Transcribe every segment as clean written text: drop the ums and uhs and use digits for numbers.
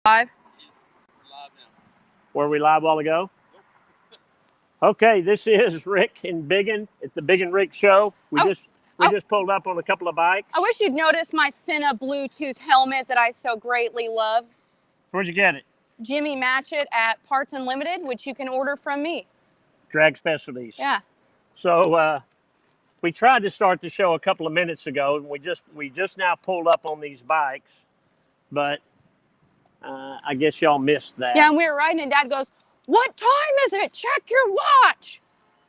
Live. Were we live a while ago? Okay, this is Rick and Biggin at the Big and Rick Show. We just pulled up on a couple of bikes. I wish you'd notice my Senna Bluetooth helmet that I so greatly love. Where'd you get it? Jimmy Matchett at Parts Unlimited, which you can order from me. Drag Specialties. Yeah. So we tried to start the show a couple of minutes ago, and we just now pulled up on these bikes, but I guess y'all missed that. Yeah, and we were riding, and Dad goes, "What time is it? Check your watch."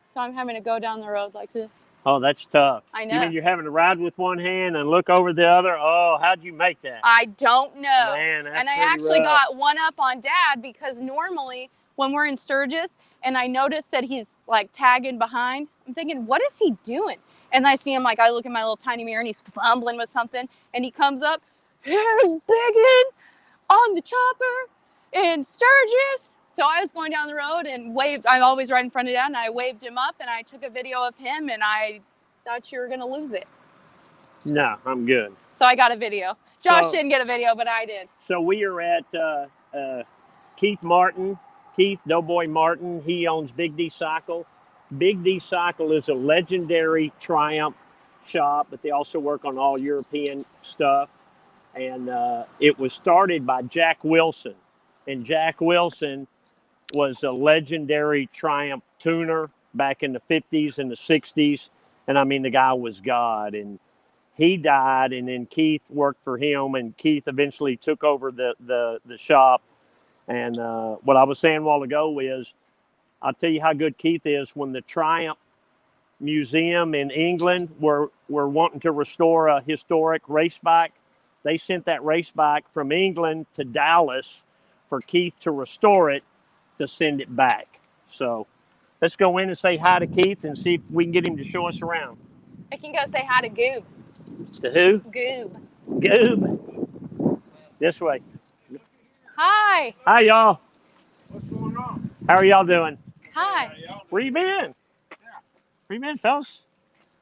So I'm having to go down the road like this. Oh, that's tough. I know. You mean you're having to ride with one hand and look over the other? Oh, how'd you make that? I don't know. Man, that's and I pretty actually rough. got one up on Dad because normally when we're in Sturgis and I notice that he's like tagging behind, I'm thinking, what is he doing? And I see him, like, I look in my little tiny mirror and he's fumbling with something, and he comes up, "Here's Biggin on the chopper in Sturgis." So I was going down the road and waved. I always ride in front of Dad, and I waved him up, and I took a video of him, and I thought you were gonna lose it. No, I'm good. So I got a video. Josh didn't get a video, but I did. So we are at Keith Doughboy Martin. He owns Big D Cycle. Big D Cycle is a legendary Triumph shop, but they also work on all European stuff. And it was started by Jack Wilson. And Jack Wilson was a legendary Triumph tuner back in the 50s and the 60s. And I mean, the guy was God. And he died, and then Keith worked for him, and Keith eventually took over the shop. And what I was saying a while ago is, I'll tell you how good Keith is. When the Triumph Museum in England were wanting to restore a historic race bike, they sent that race bike from England to Dallas for Keith to restore it, to send it back. So let's go in and say hi to Keith and see if we can get him to show us around. I can go say hi to Goob. To who? Goob. Goob. This way. Hi. Hi, y'all. What's going on? How are y'all doing? Hi. Where you been? Yeah. Where you been, fellas?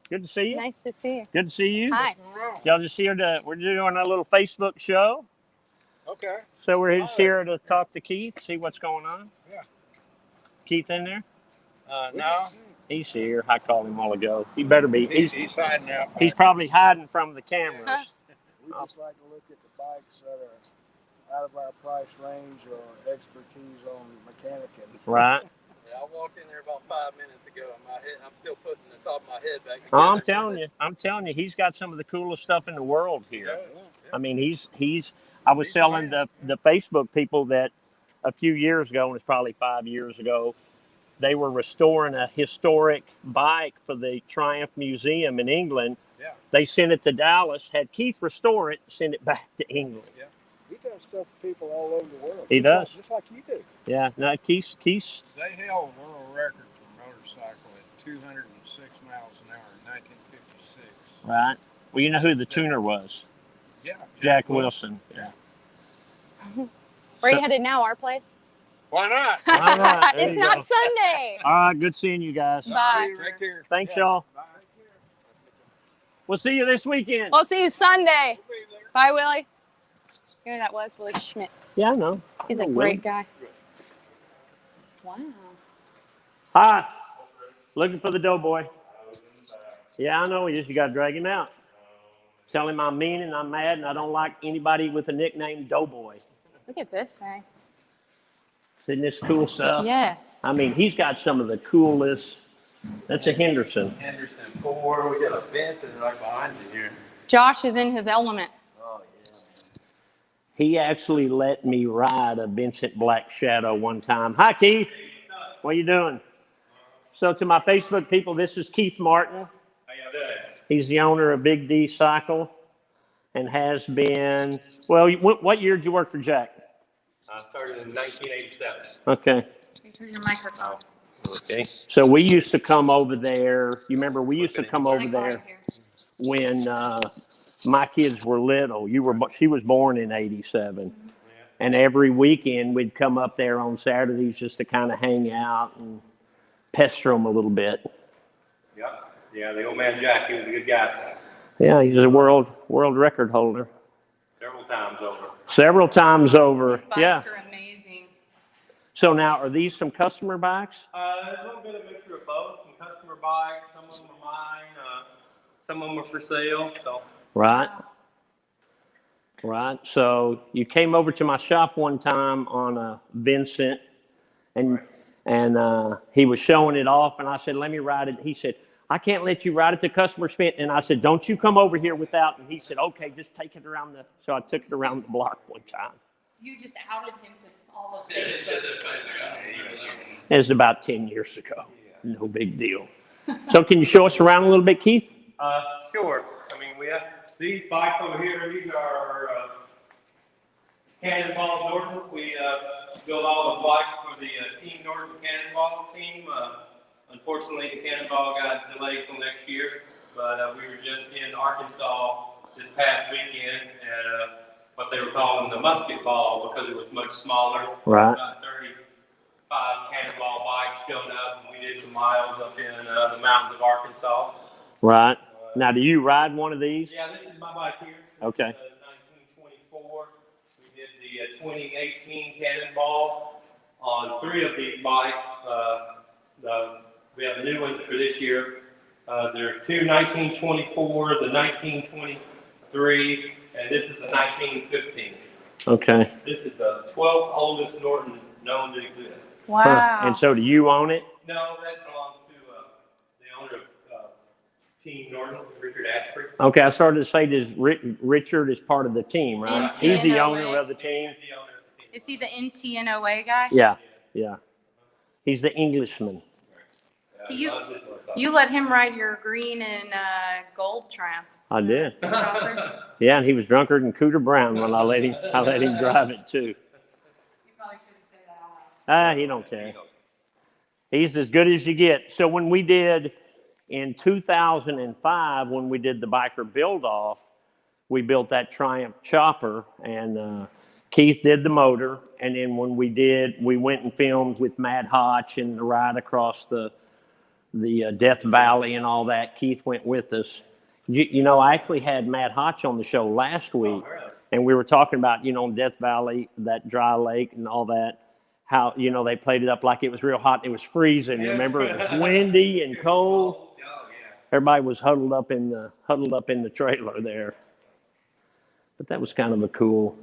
Good to see you. Nice to see you. Good to see you. Hi. What's going on? Y'all just here we're doing a little Facebook show. Okay. So we're just here to talk to Keith, see what's going on. Yeah. Keith in there? No. He's here. I called him a while ago. He better be. He's hiding out. He's probably hiding from the cameras. We just like to look at the bikes that are out of our price range or expertise on mechanicking. Right. Yeah, I walked in there about 5 minutes ago, and I'm still putting the top of my head back together. Oh, I'm telling you, he's got some of the coolest stuff in the world here. Yeah. I mean, I was telling the Facebook people that a few years ago, and it's probably 5 years ago, they were restoring a historic bike for the Triumph Museum in England. Yeah. They sent it to Dallas, had Keith restore it, send it back to England. Yeah. He does stuff for people all over the world. He does. Just like you do. Yeah, no, Keith's. They held a world record for motorcycle at 206 miles an hour in 1956. Right. Well, you know who the tuner was? Yeah. Jack Wilson. Yeah. Where are you headed now? Our place? Why not? Why not? There It's you not go. Sunday. All right, good seeing you guys. Bye. Take care. Thanks, Yeah. y'all. Bye. We'll see you this weekend. We'll see you Sunday. We'll be there. Bye, Willie. You know who that was? Willie Schmitz. Yeah, I know. He's I a know great Will. guy. Wow. Hi. Looking for the doughboy. Yeah, I know he is. You got to drag him out. Tell him I'm mean and I'm mad and I don't like anybody with a nickname Doughboy. Look at this thing. Isn't this cool stuff? Yes. I mean, he's got some of the coolest. That's a Henderson. Henderson 4, we got a Vincent right behind you here. Josh is in his element. Oh, yeah. He actually let me ride a Vincent Black Shadow one time. Hi, Keith. What are you doing? So to my Facebook people, this is Keith Martin. How y'all doing? He's the owner of Big D Cycle and has been, well, what year did you work for Jack? I started in 1987. Okay. Turn your microphone. Okay. So we used to come over there. You remember we used to come over there when my kids were little. She was born in 87. And every weekend we'd come up there on Saturdays just to kind of hang out and pester them a little bit. Yep. Yeah, the old man Jack, he was a good guy. Yeah, he's a world record holder. Several times over. Several times over. These bikes Yeah. are amazing. So now, are these some customer bikes? A little bit of mixture of both. Some customer bikes, some of them are mine, some of them are for sale. So. Right. Wow. Right. So you came over to my shop one time on a Vincent, and he was showing it off, and I said, "Let me ride it." He said, "I can't let you ride it to customer spin." And I said, "Don't you come over here without." And he said, "Okay, just take it around the." So I took it around the block one time. You just outed him to all of Facebook. It was about 10 years ago. No big deal. So can you show us around a little bit, Keith? Sure. I mean, we have these bikes over here. These are Cannonball Norton. We build all the bikes for the Team Norton Cannonball team. Unfortunately, the Cannonball got delayed till next year, but we were just in Arkansas this past weekend at what they were calling the musket ball because it was much smaller. Right. About 35 Cannonball bikes showed up, and we did some miles up in the mountains of Arkansas. Right. Now, do you ride one of these? Yeah, this is my bike here. Okay. This is 1924. We did the 2018 Cannonball on 3 of these bikes. We have a new one for this year. There are 2 1924, the 1923, and this is the 1915. Okay. This is the 12th oldest Norton known to exist. Wow. Huh. And so do you own it? No, that belongs to the owner of Team Norton, Richard Asprey. Okay, I started to say this. Richard is part of the team, right? NTNOA. He's the owner of the team. He's the owner of the team. Is he the NTNOA guy? Yeah, yeah. He's the Englishman. You let him ride your green and gold Triumph. I did. Chopper. Yeah, and he was drunker than Cooter Brown when I let him drive it too. You probably shouldn't say that out loud. He don't care. He's as good as you get. So when we did in 2005, when we did the biker build off, we built that Triumph chopper, and Keith did the motor. And then when we went and filmed with Mad Hotch and the ride across the Death Valley and all that. Keith went with us. You know, I actually had Mad Hotch on the show last week, and we were talking about, Death Valley, that dry lake and all that, how, they played it up like it was real hot. It was freezing. Remember, it was windy and cold. Everybody was huddled up in the trailer there. But that was kind of a cool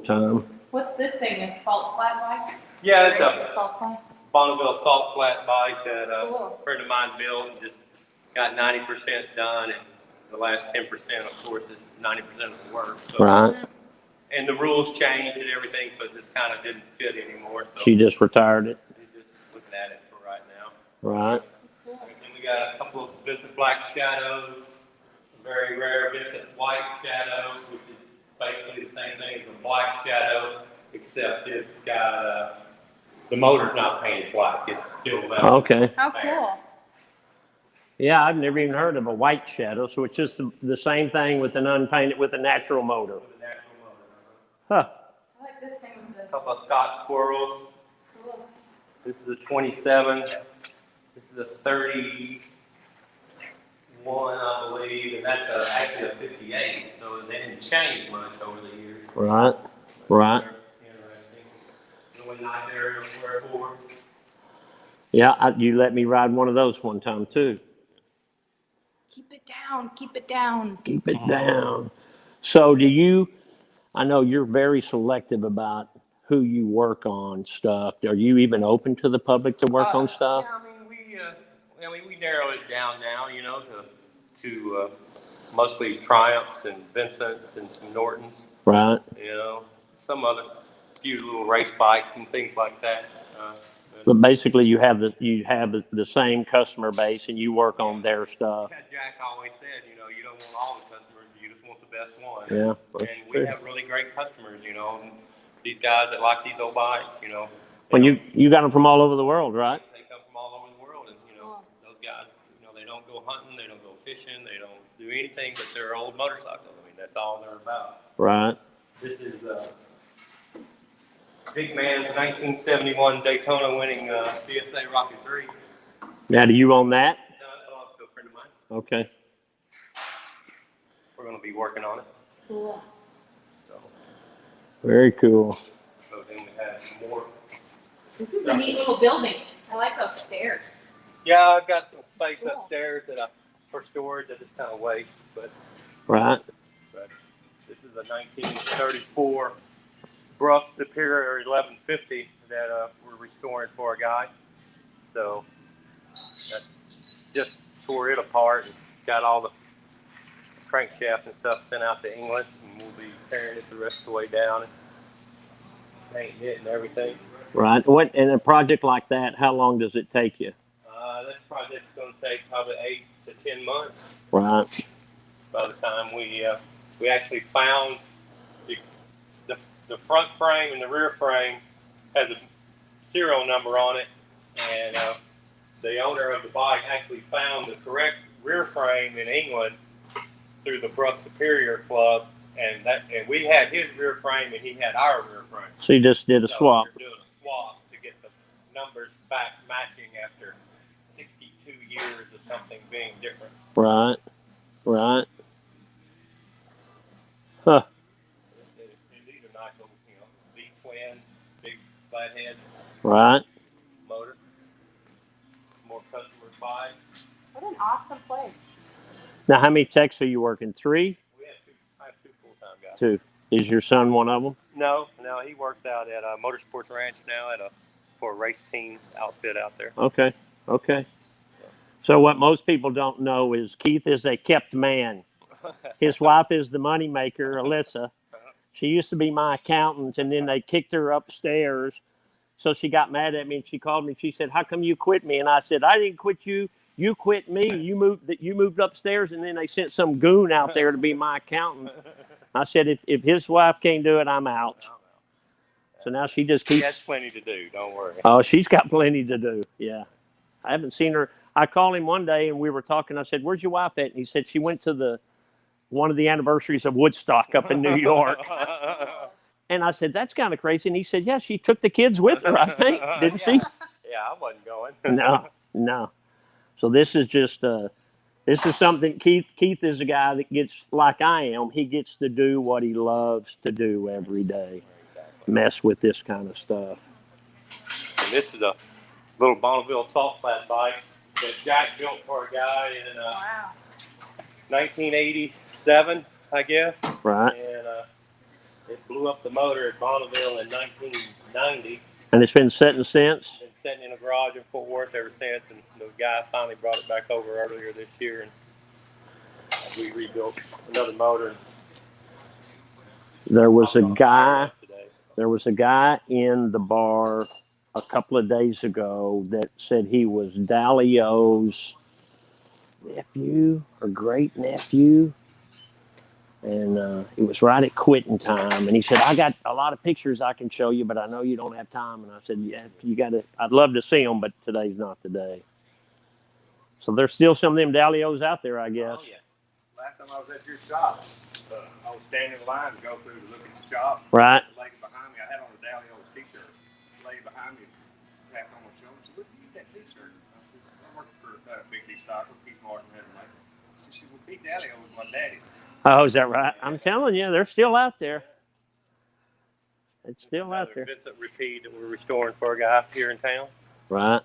time. What's this thing? A salt flat bike? Yeah, it's Racing a salt flats? Bonneville salt flat bike that Cool. a friend of mine built and just got 90% done, and the last 10%, of course, is 90% of the work. So, Right. and the rules changed and everything, so it just kind of didn't fit anymore. So She just retired it. we're just looking at it for right now. Right. And we got a couple of Vincent Black Shadows, a very rare Vincent White Shadow, which is basically the same thing as a Black Shadow, except it's got the motor's not painted black. It's still metal. Okay. How cool. Yeah, I've never even heard of a White Shadow, so it's just the same thing with an unpainted, with a natural motor. With a natural motor. Huh. I like this thing with the A couple of Scott Squirrels. cool. This is a 27. This is a 31, I believe, and that's actually a 58. So they didn't change much over the years. Right. Right. Interesting. The way nice area square board. Yeah, you let me ride one of those one time too. Keep it down. Keep it down. Keep it down. So I know you're very selective about who you work on stuff. Are you even open to the public to work on stuff? Yeah, we narrow it down now, to mostly Triumphs and Vincents and some Nortons. Right. Some other few little race bikes and things like that. But basically, you have the same customer base, and you work on their stuff. Jack always said, you don't want all the customers, you just want the best ones. Yeah, And we have really great customers, these guys that like these old bikes, When you got them from all over the world, right? They come from all over the world, and those guys, they don't go hunting, they don't go fishing, they don't do anything but their old motorcycles. I mean, that's all they're about. Right. This is Big Man's 1971 Daytona winning BSA Rocky 3. Now, do you own that? No, that belongs to a friend of mine. Okay. We're going to be working on it. Cool. So Very cool. So then we have more. This is a neat little building. I like those stairs. Yeah, I've got some space Cool. upstairs for storage that is kind of waste, but Right. this is a 1934 Brough Superior 1150 that we're restoring for a guy. So that just tore it apart and got all the crankshaft and stuff sent out to England, and we'll be tearing it the rest of the way down and painting it and everything. Right. What in a project like that? How long does it take you? This project's going to take probably 8 to 10 months. Right. By the time we actually found the front frame and the rear frame has a serial number on it, and the owner of the bike actually found the correct rear frame in England through the Brough Superior Club, and we had his rear frame and he had our rear frame. So you just did a swap. We're doing a swap to get the numbers back matching after 62 years of something being different. Right. Right. Huh. These are nice little, V-twin, big flathead Right. motor. More customer bikes. What an awesome place. Now, how many techs are you working? 3? I have 2 full-time guys. 2. Is your son one of them? No, he works out at Motorsports Ranch now for a race team outfit out there. Okay. Okay. So what most people don't know is Keith is a kept man. His wife is the moneymaker, Alyssa. She used to be my accountant, and then they kicked her upstairs. So she got mad at me, and she called me. She said, "How come you quit me?" And I said, "I didn't quit you. You quit me. You moved upstairs, and then they sent some goon out there to be my accountant." I said, "If his wife can't do it, I'm out." So now she just keeps. She has plenty to do. Don't worry. Oh, she's got plenty to do. Yeah, I haven't seen her. I called him one day, and we were talking. I said, "Where's your wife at?" And he said, "She went to one of the anniversaries of Woodstock up in New York." And I said, "That's kind of crazy." And he said, "Yeah, she took the kids with her, I think, didn't she?" Yeah, I wasn't going. No. So this is just this is something. Keith is a guy that gets, like I am. He gets to do what he loves to do every day. Mess with this kind of stuff. And this is a little Bonneville salt flat bike that Jack built for a guy in 1987, I guess. Right. And it blew up the motor at Bonneville in 1990. And it's been sitting since? Been sitting in a garage in Fort Worth ever since, and the guy finally brought it back over earlier this year, and we rebuilt another motor. There was a guy in the bar a couple of days ago that said he was Dalio's nephew or great nephew. And it was right at quitting time. And he said, "I got a lot of pictures I can show you, but I know you don't have time." And I said, "Yeah, you got to. I'd love to see them, but today's not the day." So there's still some of them Dalios out there, I guess. Oh, yeah. Last time I was at your shop, I was standing in line to go through to look at the shop. Right. The lady behind me, I had on a Dalio's t-shirt. The lady behind me tapped on my shoulder and said, "Look, you get that t-shirt." I said, "I work for Big D Cycle. Pete Martin had it." She said, "Well, Pete Dalio was my daddy." Oh, is that right? I'm telling you, they're still out there. It's still out there. Vincent Repeat that we're restoring for a guy here in town. Right.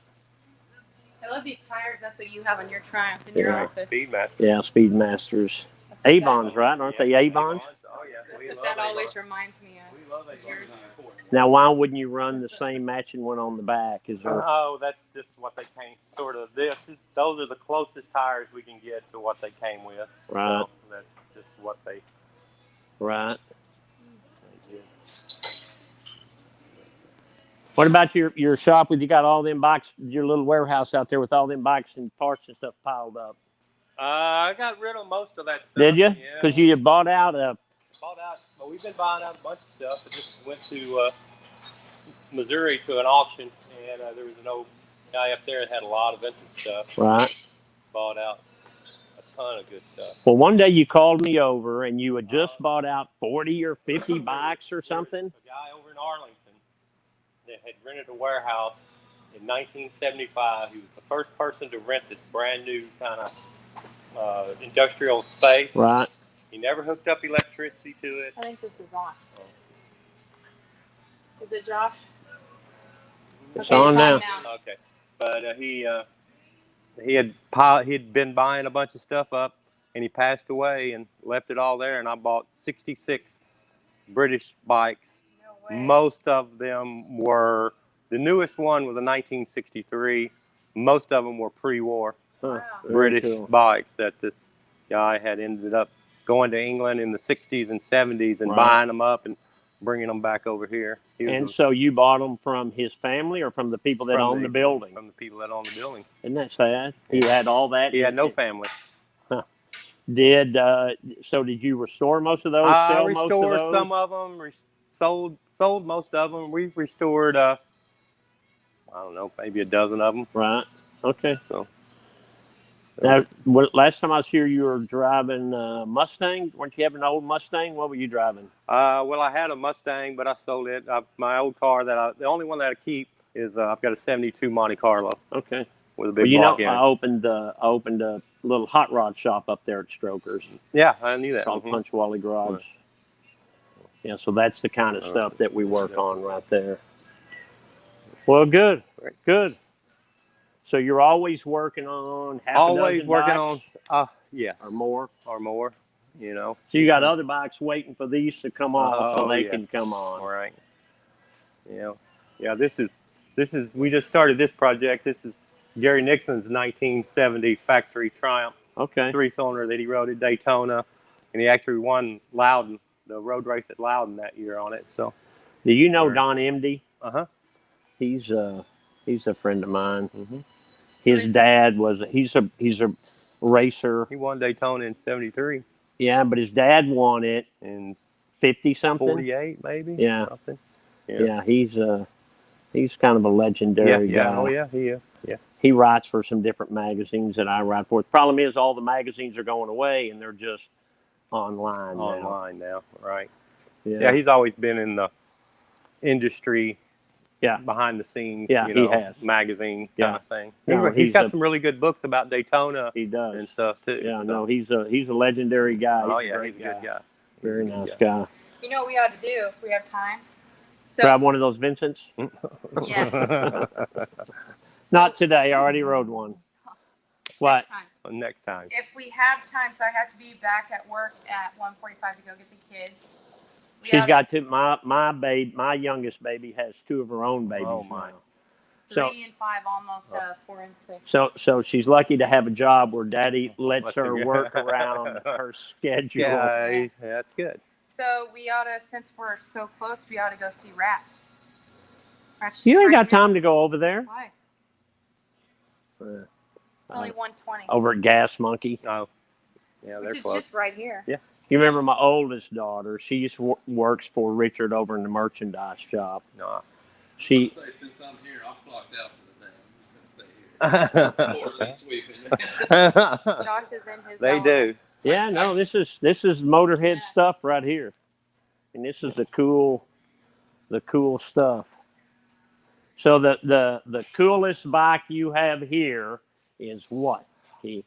I love these tires. That's what you have on your Triumph in your office. Speedmaster. Yeah, Speedmasters. Avons, right? Aren't they Avons? Oh, yeah. That's what that always reminds me of. We love Avons. Now, why wouldn't you run the same matching one on the back? Is there? Oh, that's just what they came. Sort of. Those are the closest tires we can get to what they came with. Right. So that's just what they. Right. What about your shop with you got all them bikes, your little warehouse out there with all them bikes and parts and stuff piled up? I got rid of most of that stuff. Did you? Yeah. Because you had bought out Well, we've been buying out a bunch of stuff. I just went to Missouri to an auction, and there was an old guy up there that had a lot of Vincent stuff. Right. Bought out a ton of good stuff. Well, one day you called me over and you had just bought out 40 or 50 bikes or something. A guy over in Arlington that had rented a warehouse in 1975. He was the first person to rent this brand new kind of industrial space. Right. He never hooked up electricity to it. I think this is on. Is it Josh? It's Okay, on now. Okay, but he'd been buying a bunch of stuff up, and he passed away and left it all there. And I bought 66 British bikes. No way. Most of them were, the newest one was a 1963. Most of them were pre-war Wow. British Cool. bikes that this guy had ended up going to England in the 60s and 70s and Right. buying them up and bringing them back over here. He was And so you bought them from his family or from the people that From own the building? from the people that own the building. Isn't that sad? He had all that. He had no family. Did did you restore most of those? I Sell most of restored those? some of them. Sold most of them. We restored, I don't know, maybe a dozen of them. Right. Okay. So Now, last time I was here, you were driving a Mustang. Weren't you having an old Mustang? What were you driving? well, I had a Mustang, but I sold it. My old car the only one that I keep is I've got a '72 Monte Carlo Okay. with a Well, big you know, block I opened a little hot rod shop up there at Strokers Yeah, I knew that. called Mhm. Punch Wally Garage. Yeah, so that's the kind of stuff that we work on right there. Well, good, good. So you're always working on half Always a dozen working bikes on, yes, or more. or more. You know. So you got other bikes waiting for these to come off so Oh, they yeah. can come on. All right. Yeah. This is. We just started this project. This is Gary Nixon's 1970 factory Triumph Okay. 3-cylinder that he rode at Daytona, and he actually won Loudon, the road race at Loudon that year on it. So. Do you know Right. Don Emdy? He's a friend of mine. Mm-hmm. His dad was he's a racer. He won Daytona in '73 Yeah, but his dad won it and 50 something. 48 maybe. Yeah. Something. Yeah, he's kind of a legendary guy. Oh yeah, he is. Yeah. He writes for some different magazines that I write for. The problem is all the magazines are going away and they're just online now. Right. now. Yeah, he's always been in the industry. Yeah. Behind the scenes, Yeah, you know, he has. magazine Yeah. kind of thing. No, he's got some really good books about Daytona He does. and stuff too. Yeah, so. no, he's a legendary guy. Oh He's yeah, great he's a good guy. Very He's a nice good guy. You know what we ought to do if we have time? So, Grab one of those Vincents? yes. Not today. I already rode one. What? Next time. Next time. If we have time, so I have to be back at work at 1:45 to go get the kids. We She's oughta- got two. My youngest baby has two of her own babies. Oh, my. now. 3 and 5, almost 4 and 6. So she's lucky to have a job where Daddy lets Lets her her- work around her schedule. Yeah, Yes. that's good. So we ought to, since we're so close, we ought to go see Rat. Rat's You just ain't right got here. time to go over there. Why? Uh, It's only 1:20. over at Gas Monkey. Oh, yeah, they're Which is close. just right here. Yeah. You remember my oldest daughter? She works for Richard over in the merchandise shop. No. She Say, since I'm here, I've clocked out for the day. I'm just gonna stay here. Floors ain't sweeping. Josh is in his They element. do. Yeah, no, this is Motorhead stuff right here, and this is the cool stuff. So the coolest bike you have here is what, Keith?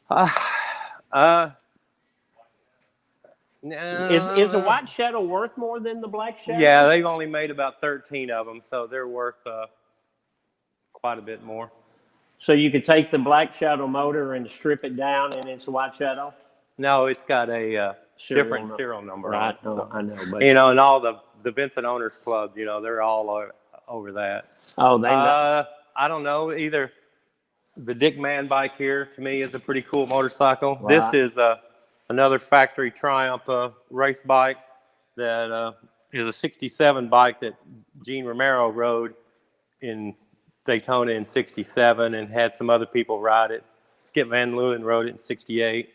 No. Is the White Shadow worth more than the Black Shadow? Yeah, they've only made about 13 of them, so they're worth quite a bit more. So you could take the Black Shadow motor and strip it down, and it's a White Shadow. No, it's got a different number. serial number Right? on it. No, So. I know, but You know, and all the Vincent Owners Club, you know, they're all over that. oh, they know. I don't know either. The Dick Man bike here to me is a pretty cool motorcycle. Right. This is another factory Triumph race bike that is a '67 bike that Gene Romero rode in Daytona in '67 and had some other people ride it. Skip Van Leeuwen rode it in '68.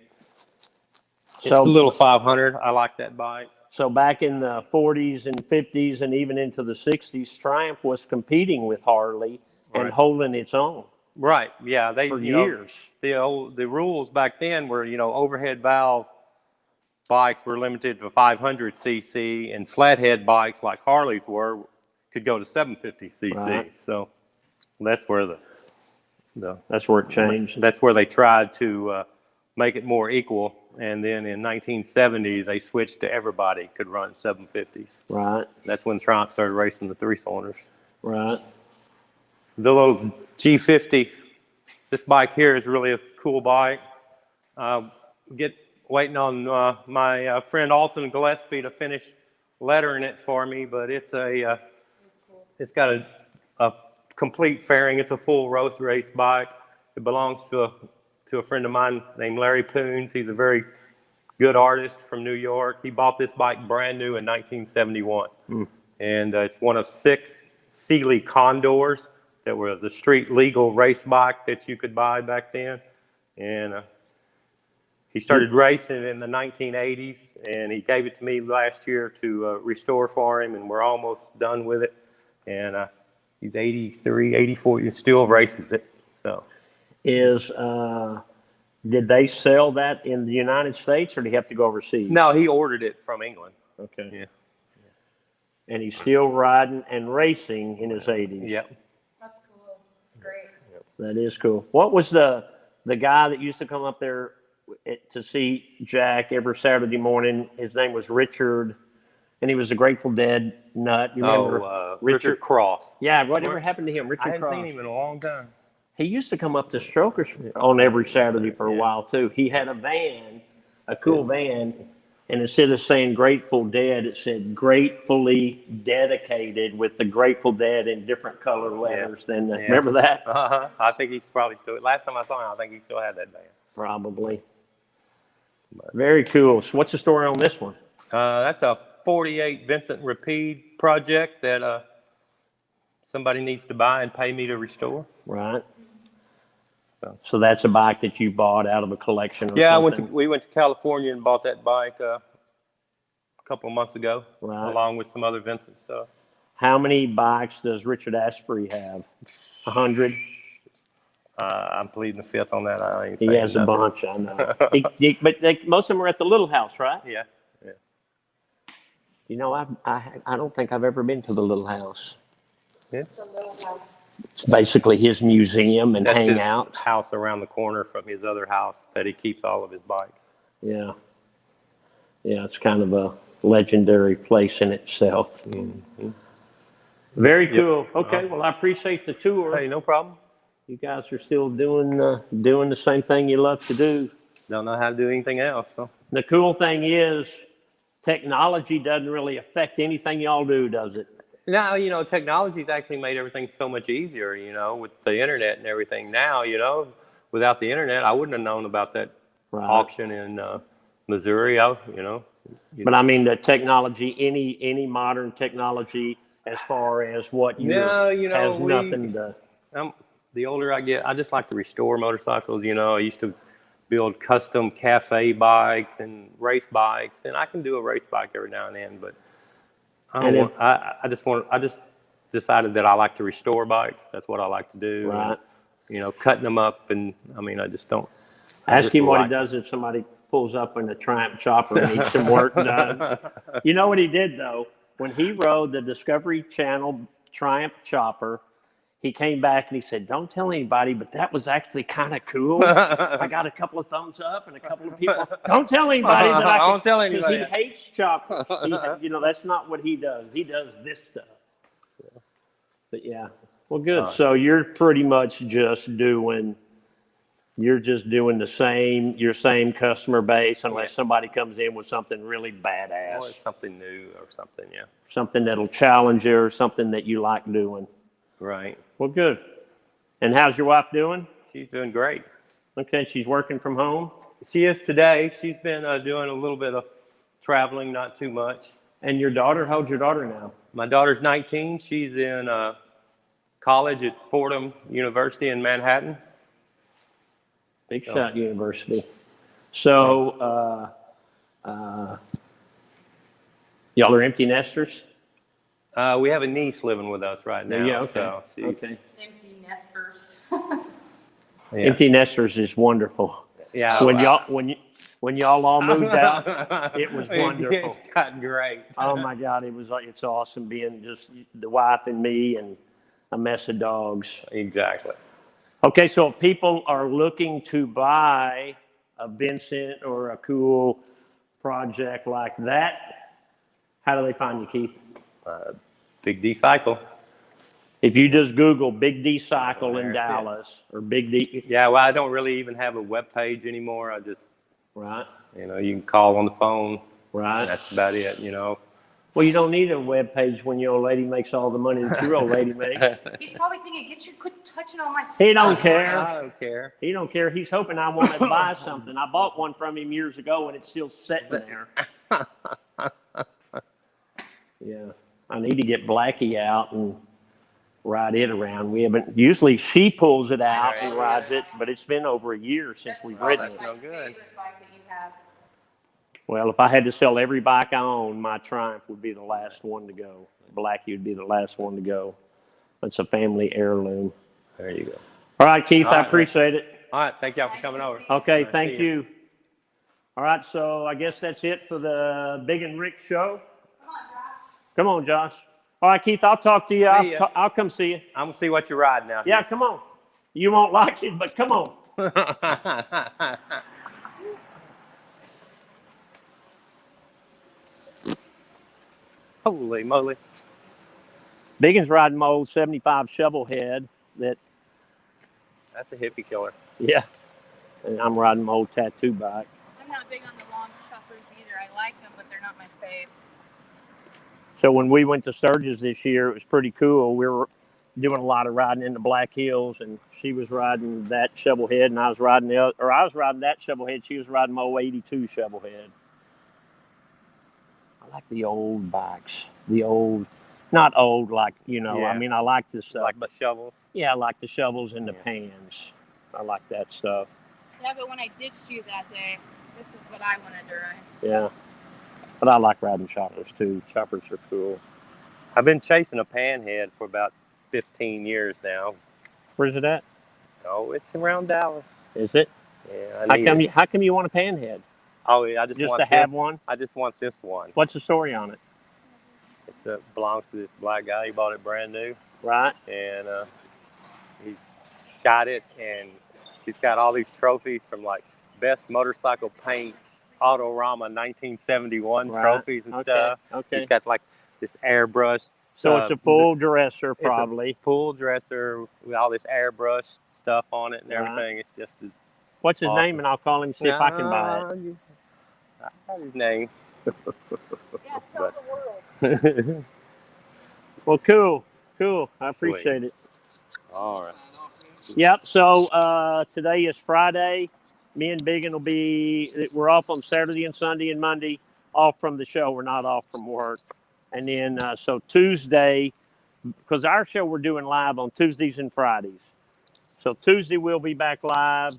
It's So- a little 500. I like that bike. So back in the 40s and 50s and even into the 60s, Triumph was competing with Harley and Right. holding its own Right. Yeah. They for you know, years. the rules back then were, you know, overhead valve bikes were limited to 500 cc, and flathead bikes like Harley's could go to 750 cc. Right. So that's where That's where it changed. that's where they tried to make it more equal And then in 1970, they switched to everybody could run 750s. Right. That's when Triumph started racing the 3-cylinders. Right. The little G50, this bike here is really a cool bike. Waiting on my friend Alton Gillespie to finish lettering it for me, but it's got a complete fairing. It's a full road race bike. It belongs to a friend of mine named Larry Poons. He's a very good artist from New York. He bought this bike brand new in 1971. And it's one of 6 Sealy Condors that was a street legal race bike that you could buy back then. And he started racing in the 1980s, and he gave it to me last year to restore for him, and we're almost done with it. And he's 83, 84, he still races it. So, did they sell that in the United States, or did he have to go overseas? no, he ordered it from England. Okay. Yeah. And he's still riding and racing in his 80s. Yep. That's cool. Great. That is cool. What was the guy that used to come up there to see Jack every Saturday morning? His name was Richard, and he was a Grateful Dead nut. You remember? Richard Cross. Yeah, whatever happened to him? Richard I hadn't Cross. seen him in a long time. He used to come up to Strokers on every Saturday for a while, too. He had a van, a cool van, and instead of saying Grateful Dead, it said Gratefully Dedicated with the Grateful Dead in different color letters. Remember that? I think he's probably still, last time I saw him, I think he still had that band. Probably. Very cool. So what's the story on this one? That's a 48 Vincent Rapide project that somebody needs to buy and pay me to restore. Right. So that's a bike that you bought out of a collection or something? we went to California and bought that bike a couple of months ago, right, along with some other Vincent stuff. How many bikes does Richard Asprey have? 100? I'm pleading the fifth on that. I ain't He saying has nothing. a bunch, I know. But most of them are at the Little House, right? Yeah. You know, I don't think I've ever been to the Little House. It's a little house. It's basically his museum and That's his hangout. house around the corner from his other house that he keeps all of his bikes. Yeah. Yeah, it's kind of a legendary place in itself. Mm-hmm. Very cool. Okay, well, I appreciate the tour. Hey, no problem. You guys are still doing the same thing you love to do. Don't know how to do anything else. So. The cool thing is technology doesn't really affect anything y'all do, does it? Now, technology's actually made everything so much easier, with the internet and everything. Now, without the internet, I wouldn't have known about that auction in Missouri, But I mean, the technology, any modern technology, as far as what you has nothing to. The older I get, I just like to restore motorcycles. I used to build custom cafe bikes and race bikes, and I can do a race bike every now and then, but I just decided that I like to restore bikes. That's what I like to do. Right. And, cutting them up, and I just don't. Ask him what he does if somebody pulls up in a Triumph chopper and needs some work done. You know what he did, though? When he rode the Discovery Channel Triumph chopper, he came back and he said, "Don't tell anybody, but that was actually kind of cool." I got a couple of thumbs up and a couple of people. Don't tell anybody that I don't tell anybody. Because he hates choppers. That's not what he does. He does this stuff. But yeah, well, good. Right. So you're pretty much just doing your same customer base, unless somebody comes in with something really badass. Or it's something new or something, yeah. Something that'll challenge you or something that you like doing. Right. Well, good. And how's your wife doing? She's doing great. Okay, she's working from home? She is today. She's been doing a little bit of traveling, not too much. And your daughter, how old's your daughter now? My daughter's 19. She's in college at Fordham University in Manhattan. Big shot university. So, y'all are empty nesters? We have a niece living with us right now. Yeah, okay. So Empty nesters. Yeah. Empty nesters is wonderful. Yeah. When y'all all moved out, it was wonderful. It's got great. Oh my God, it's awesome being just the wife and me and a mess of dogs. Exactly. Okay, so if people are looking to buy a Vincent or a cool project like that, how do they find you, Keith? Big D Cycle. If you just Google Big D Cycle in There's it. Dallas or Big D, Yeah, well, I don't really even have a web page anymore. I just, right, you know, you can call on the phone. right. That's about it, you know. Well, you don't need a web page when your old lady makes all the money that your old lady makes. He's probably thinking, quit touching on my stuff. He don't care. I don't care. He don't care. He's hoping I want to buy something. I bought one from him years ago and it's still sitting there. Yeah, I need to get Blackie out and ride it around. We haven't. Usually she pulls it out and rides it, but it's been over a year since we've ridden it. No good. Well, if I had to sell every bike I own, my Triumph would be the last one to go. Blackie would be the last one to go. It's a family heirloom. There you go. All right, Keith, All I right, appreciate it. All right, thank y'all for coming over. Okay, All right, thank see ya. you. All right, so I guess that's it for the Big and Rick show. Come on, Josh. All right, Keith, I'll talk to you. See ya. I'll come see you. I'm gonna see what you're riding now. Yeah, come on. You won't like it, but come on. Holy moly. Biggin's riding my old 75 shovel head that, That's a hippie killer. yeah, and I'm riding my old tattoo bike. I'm not big on the long choppers either. I like them, but they're not my fave. So when we went to Sturgis this year, it was pretty cool. We were doing a lot of riding in the Black Hills, and she was riding that shovel head, and I was riding that shovel head. She was riding my old 82 shovel head. I like the old bikes. The old, not old like, you know, Yeah. I mean, I like this stuff. Like the but shovels. yeah, I like the shovels and the Yeah. pans. I like that stuff. Yeah, but when I ditched you that day, this is what I wanted to ride. Yeah. But I like riding choppers too. Choppers are cool. I've been chasing a panhead for about 15 years now. Where's it at? Oh, it's around Dallas. Is it? Yeah, I need it. How come you want a panhead? Oh, yeah, I just Just want to have one? I just want this one. What's the story on it? It belongs to this black guy. He bought it brand new, Right? and he's got it, and he's got all these trophies from like best motorcycle paint, Autorama 1971 Right. trophies and stuff. Okay. He's got like this airbrush. So it's a full dresser, probably. Pool dresser with all this airbrush stuff on it and Right. everything. It's just as What's his awesome. name? And I'll call him, see if I can buy it. I got his name. Yeah, tell the world. Well, cool. I Sweet. appreciate it. All right. Yep. So today is Friday. Me and Biggin we're off on Saturday and Sunday and Monday, off from the show. We're not off from work. And then so Tuesday, because our show we're doing live on Tuesdays and Fridays. So Tuesday we'll be back live.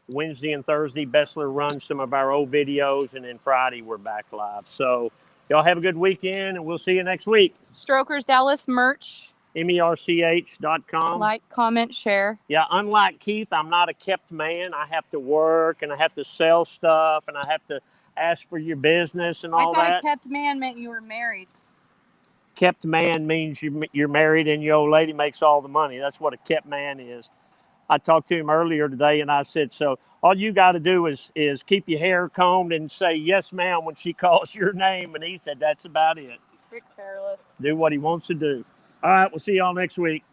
Wednesday and Thursday, Bessler runs some of our old videos, and then Friday we're back live. So y'all have a good weekend, and we'll see you next week. Strokers Dallas merch. MERCH.com. Like, comment, share. Yeah, unlike Keith, I'm not a kept man. I have to work, and I have to sell stuff, and I have to ask for your business and all I thought that. a kept man meant you were married. Kept man means you're married and your old lady makes all the money. That's what a kept man is. I talked to him earlier today, and I said, so all you got to do is keep your hair combed and say, yes, ma'am, when she calls your name. And he said, that's about it. You're careless. Do what he wants to do. All right, we'll see y'all next week.